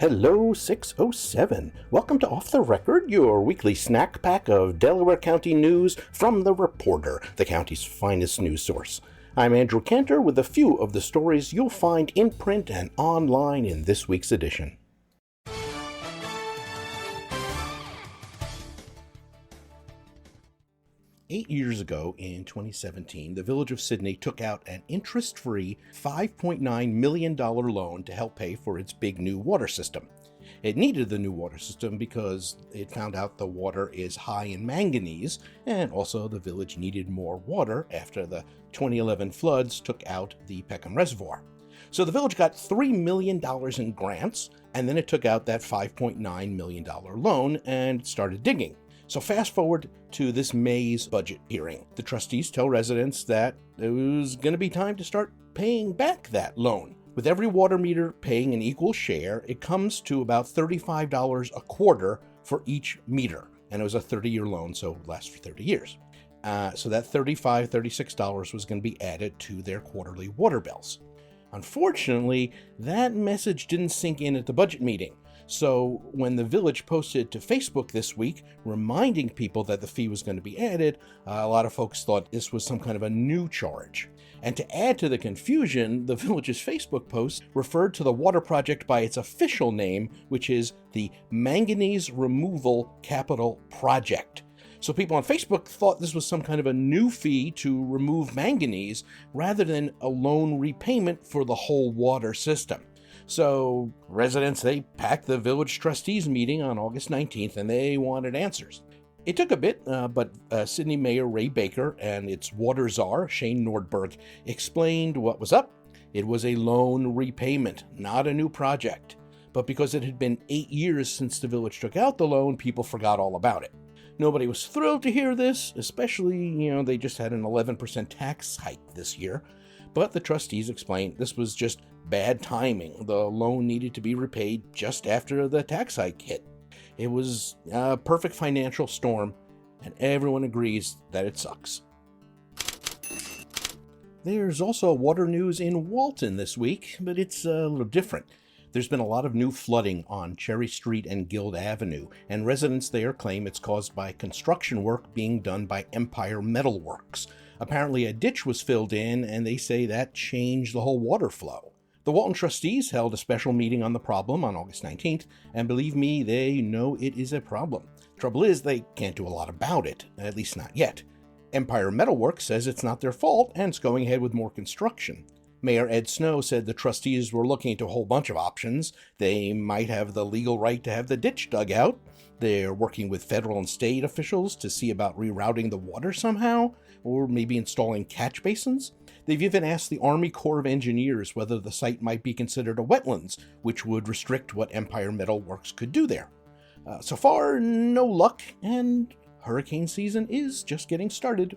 Hello, 607. Welcome to Off the Record, your weekly snack pack of Delaware County news from The Reporter, the county's finest news source. I'm Andrew Cantor with a few of the stories you'll find in print and online in this week's edition. Eight years ago, in 2017, the village of Sidney took out an interest-free $5.9 million loan to help pay for its big new water system. It needed the new water system because it found out the water is high in manganese, and also the village needed more water after the 2011 floods took out the Peckham Reservoir. So the village got $3 million in grants, and then it took out that $5.9 million loan and started digging. So fast forward to this May's budget hearing. The trustees tell residents that it was going to be time to start paying back that loan. With every water meter paying an equal share, it comes to about $35 a quarter for each meter. And it was a 30-year loan, so it lasts for 30 years. So that $35, $36 was going to be added to their quarterly water bills. Unfortunately, that message didn't sink in at the budget meeting. So when the village posted to Facebook this week, reminding people that the fee was going to be added, a lot of folks thought this was some kind of a new charge. And to add to the confusion, the village's Facebook post referred to the water project by its official name, which is the Manganese Removal Capital Project. So people on Facebook thought this was some kind of a new fee to remove manganese rather than a loan repayment for the whole water system. So residents, they packed the village trustees meeting on August 19th, and they wanted answers. It took a bit, but Sidney Mayor Ray Baker and its water czar, Shane Nordberg, explained what was up. It was a loan repayment, not a new project. But because it had been 8 years since the village took out the loan, people forgot all about it. Nobody was thrilled to hear this, especially, they just had an 11% tax hike this year. But the trustees explained this was just bad timing. The loan needed to be repaid just after the tax hike hit. It was a perfect financial storm, and everyone agrees that it sucks. There's also water news in Walton this week, but it's a little different. There's been a lot of new flooding on Cherry Street and Guild Avenue, and residents there claim it's caused by construction work being done by Empire Metal Works. Apparently a ditch was filled in, and they say that changed the whole water flow. The Walton trustees held a special meeting on the problem on August 19th, and believe me, they know it is a problem. Trouble is, they can't do a lot about it, at least not yet. Empire Metal Works says it's not their fault, and it's going ahead with more construction. Mayor Ed Snow said the trustees were looking into a whole bunch of options. They might have the legal right to have the ditch dug out. They're working with federal and state officials to see about rerouting the water somehow, or maybe installing catch basins. They've even asked the Army Corps of Engineers whether the site might be considered a wetlands, which would restrict what Empire Metal Works could do there. So far, no luck, and hurricane season is just getting started.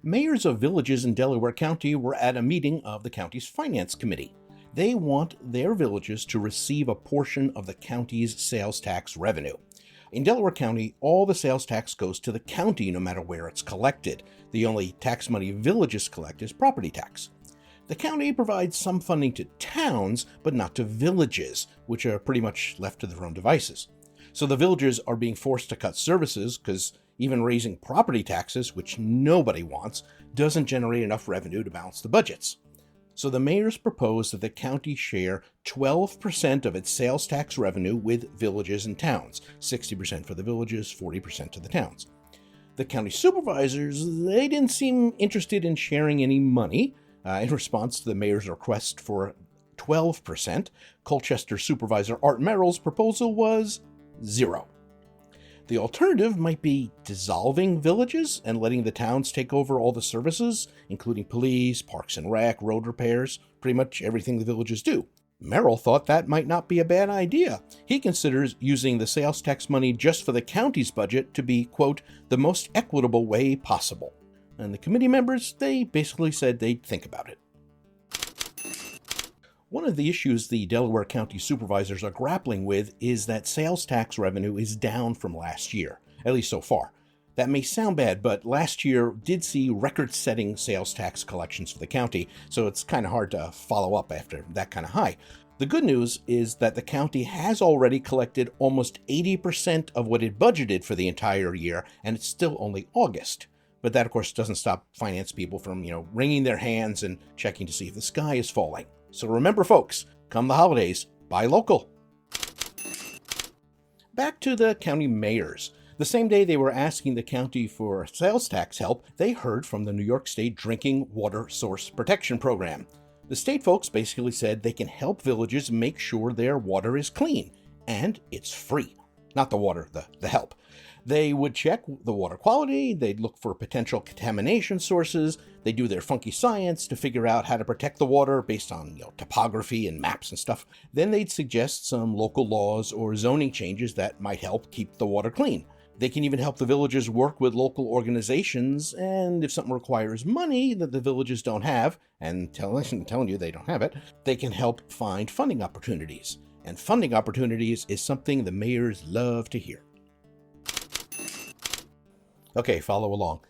Mayors of villages in Delaware County were at a meeting of the county's Finance Committee. They want their villages to receive a portion of the county's sales tax revenue. In Delaware County, all the sales tax goes to the county no matter where it's collected. The only tax money villages collect is property tax. The county provides some funding to towns, but not to villages, which are pretty much left to their own devices. So the villages are being forced to cut services because even raising property taxes, which nobody wants, doesn't generate enough revenue to balance the budgets. So the mayors propose that the county share 12% of its sales tax revenue with villages and towns, 60% for the villages, 40% to the towns. The county supervisors, they didn't seem interested in sharing any money. In response to the mayor's request for 12%, Colchester Supervisor Art Merrill's proposal was 0. The alternative might be dissolving villages and letting the towns take over all the services, including police, parks and rec, road repairs, pretty much everything the villages do. Merrill thought that might not be a bad idea. He considers using the sales tax money just for the county's budget to be, quote, the most equitable way possible. And the committee members, they basically said they'd think about it. One of the issues the Delaware County supervisors are grappling with is that sales tax revenue is down from last year, at least so far. That may sound bad, but last year did see record-setting sales tax collections for the county, so it's kind of hard to follow up after that kind of high. The good news is that the county has already collected almost 80% of what it budgeted for the entire year, and it's still only August. But that, of course, doesn't stop finance people from, wringing their hands and checking to see if the sky is falling. So remember, folks, come the holidays, buy local. Back to the county mayors. The same day they were asking the county for sales tax help, they heard from the New York State Drinking Water Source Protection Program. The state folks basically said they can help villages make sure their water is clean, and it's free. Not the water, the help. They would check the water quality, they'd look for potential contamination sources, they do their funky science to figure out how to protect the water based on topography and maps and stuff. Then they'd suggest some local laws or zoning changes that might help keep the water clean. They can even help the villagers work with local organizations, and if something requires money that the villages don't have, and telling you they don't have it, they can help find funding opportunities. And funding opportunities is something the mayors love to hear. Okay, follow along.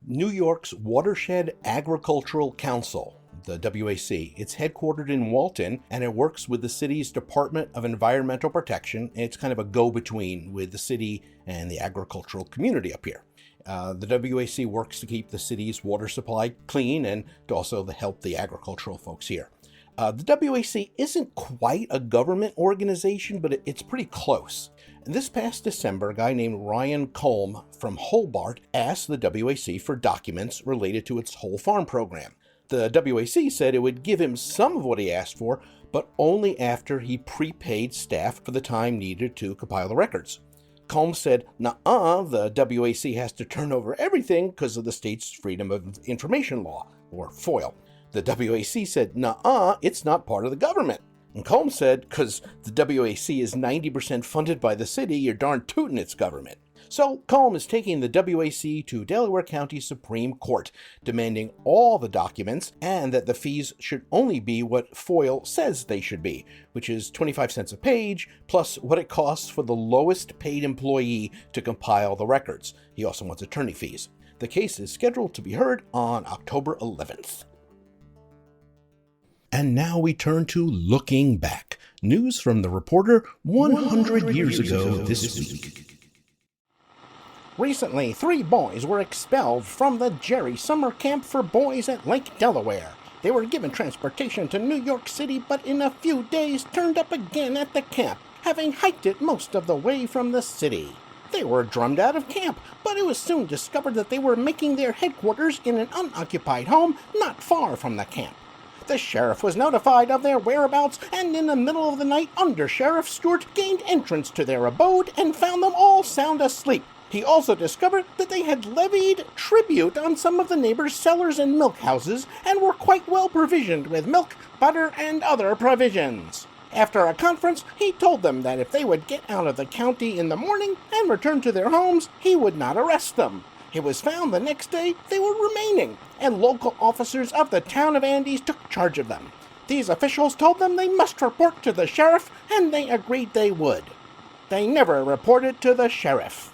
New York's Watershed Agricultural Council, the WAC. It's headquartered in Walton, and it works with the city's Department of Environmental Protection. It's kind of a go-between with the city and the agricultural community up here. The WAC works to keep the city's water supply clean and to also help the agricultural folks here. The WAC isn't quite a government organization, but it's pretty close. And this past December, a guy named Ryan Colm from Hobart asked the WAC for documents related to its whole farm program. The WAC said it would give him some of what he asked for, but only after he prepaid staff for the time needed to compile the records. Colm said, "Nuh-uh, the WAC has to turn over everything because of the state's Freedom of Information Law, or FOIL." The WAC said, "Nuh-uh, it's not part of the government." And Colm said, "Because the WAC is 90% funded by the city, you're darn tootin' its government." So Colm is taking the WAC to Delaware County Supreme Court, demanding all the documents and that the fees should only be what FOIL says they should be, which is 25 cents a page, plus what it costs for the lowest paid employee to compile the records. He also wants attorney fees. The case is scheduled to be heard on October 11th. And now we turn to Looking Back. News from the reporter 100 years ago this week. Recently, 3 boys were expelled from the Jerry Summer Camp for Boys at Lake Delaware. They were given transportation to New York City, but in a few days turned up again at the camp, having hiked it most of the way from the city. They were drummed out of camp, but it was soon discovered that they were making their headquarters in an unoccupied home not far from the camp. The sheriff was notified of their whereabouts, and in the middle of the night, Under Sheriff Stewart gained entrance to their abode and found them all sound asleep. He also discovered that they had levied tribute on some of the neighbors' cellars and milk houses and were quite well provisioned with milk, butter, and other provisions. After a conference, he told them that if they would get out of the county in the morning and return to their homes, he would not arrest them. It was found the next day they were remaining, and local officers of the town of Andes took charge of them. These officials told them they must report to the sheriff, and they agreed they would. They never reported to the sheriff.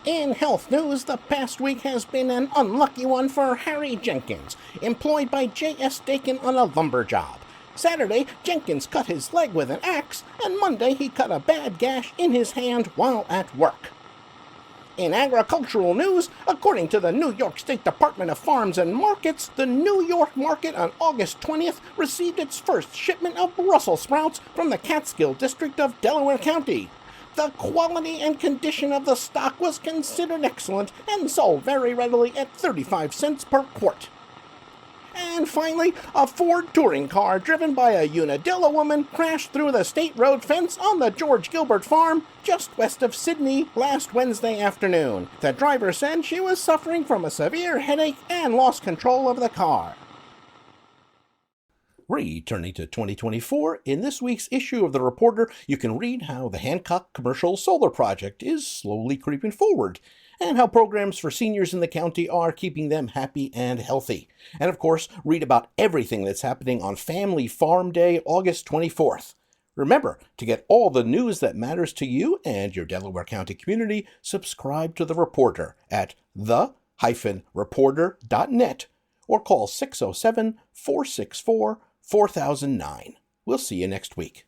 In health news, the past week has been an unlucky one for Harry Jenkins, employed by J.S. Dakin on a lumber job. Saturday, Jenkins cut his leg with an axe, and Monday he cut a bad gash in his hand while at work. In agricultural news, according to the New York State Department of Farms and Markets, the New York market on August 20th received its first shipment of Brussels sprouts from the Catskill district of Delaware County. The quality and condition of the stock was considered excellent and sold very readily at 35 cents per quart. And finally, a Ford touring car driven by a Unadilla woman crashed through the state road fence on the George Gilbert farm just west of Sidney last Wednesday afternoon. The driver said she was suffering from a severe headache and lost control of the car. Returning to 2024, in this week's issue of The Reporter, you can read how the Hancock Commercial Solar Project is slowly creeping forward, and how programs for seniors in the county are keeping them happy and healthy. And of course, read about everything that's happening on Family Farm Day, August 24th. Remember, to get all the news that matters to you and your Delaware County community, subscribe to The Reporter at the-reporter.net or call 607-464-4009. We'll see you next week.